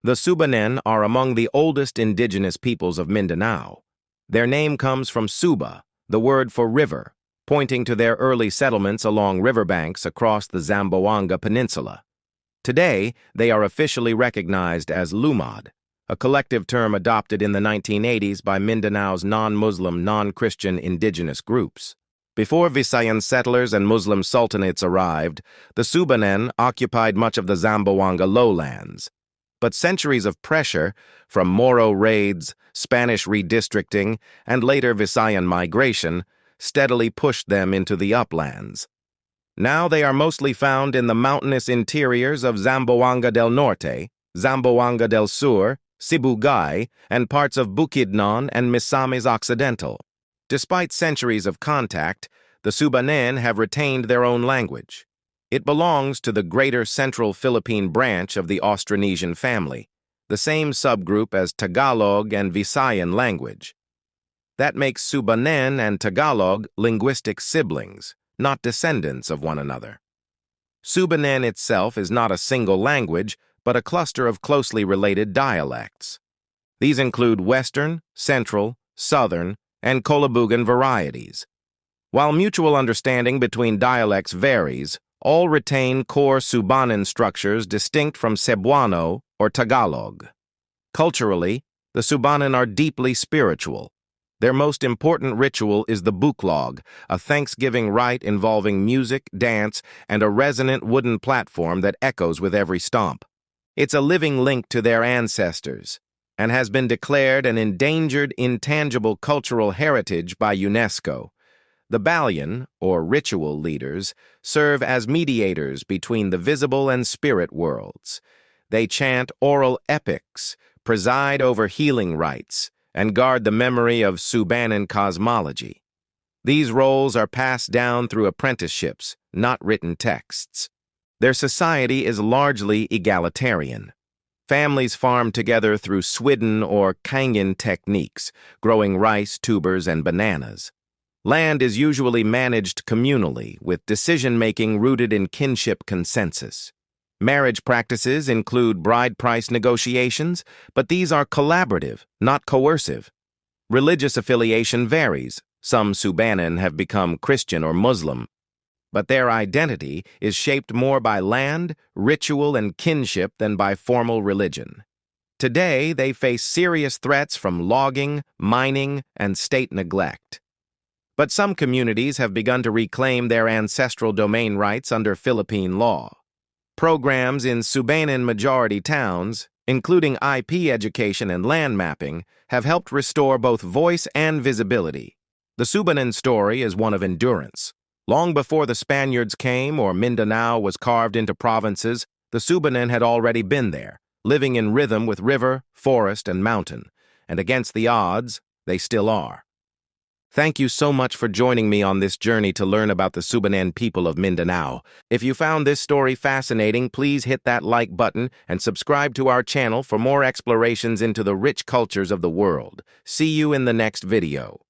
The Subanen are among the oldest indigenous peoples of Mindanao. Their name comes from Suba, the word for river, pointing to their early settlements along riverbanks across the Zamboanga Peninsula. Today, they are officially recognized as Lumad, a collective term adopted in the 1980s by Mindanao's non-Muslim, non-Christian indigenous groups. Before Visayan settlers and Muslim sultanates arrived, the Subanen occupied much of the Zamboanga lowlands. But centuries of pressure, from Moro raids, Spanish redistricting, and later Visayan migration, steadily pushed them into the uplands. Now they are mostly found in the mountainous interiors of Zamboanga del Norte, Zamboanga del Sur, Sibugay, and parts of Bukidnon and Misamis Occidental. Despite centuries of contact, the Subanen have retained their own language. It belongs to the Greater Central Philippine branch of the Austronesian family, the same subgroup as Tagalog and Visayan language. That makes Subanen and Tagalog linguistic siblings, not descendants of one another. Subanen itself is not a single language, but a cluster of closely related dialects. These include Western, Central, Southern, and Colabugan varieties. While mutual understanding between dialects varies, all retain core Subanen structures distinct from Cebuano or Tagalog. Culturally, the Subanen are deeply spiritual. Their most important ritual is the buklog, a Thanksgiving rite involving music, dance, and a resonant wooden platform that echoes with every stomp. It's a living link to their ancestors and has been declared an endangered intangible cultural heritage by UNESCO. The Balian, or ritual leaders, serve as mediators between the visible and spirit worlds. They chant oral epics, preside over healing rites, and guard the memory of Subanen cosmology. These roles are passed down through apprenticeships, not written texts. Their society is largely egalitarian. Families farm together through swidden or kangen techniques, growing rice, tubers, and bananas. Land is usually managed communally, with decision-making rooted in kinship consensus. Marriage practices include bride price negotiations, but these are collaborative, not coercive. Religious affiliation varies. Some Subanen have become Christian or Muslim, but their identity is shaped more by land, ritual, and kinship than by formal religion. Today, they face serious threats from logging, mining, and state neglect. But some communities have begun to reclaim their ancestral domain rights under Philippine law. Programs in Subanen majority towns, including IP education and land mapping, have helped restore both voice and visibility. The Subanen story is one of endurance. Long before the Spaniards came or Mindanao was carved into provinces, the Subanen had already been there, living in rhythm with river, forest, and mountain. And against the odds, they still are. Thank you so much for joining me on this journey to learn about the Subanen people of Mindanao. If you found this story fascinating, please hit that like button and subscribe to our channel for more explorations into the rich cultures of the world. See you in the next video.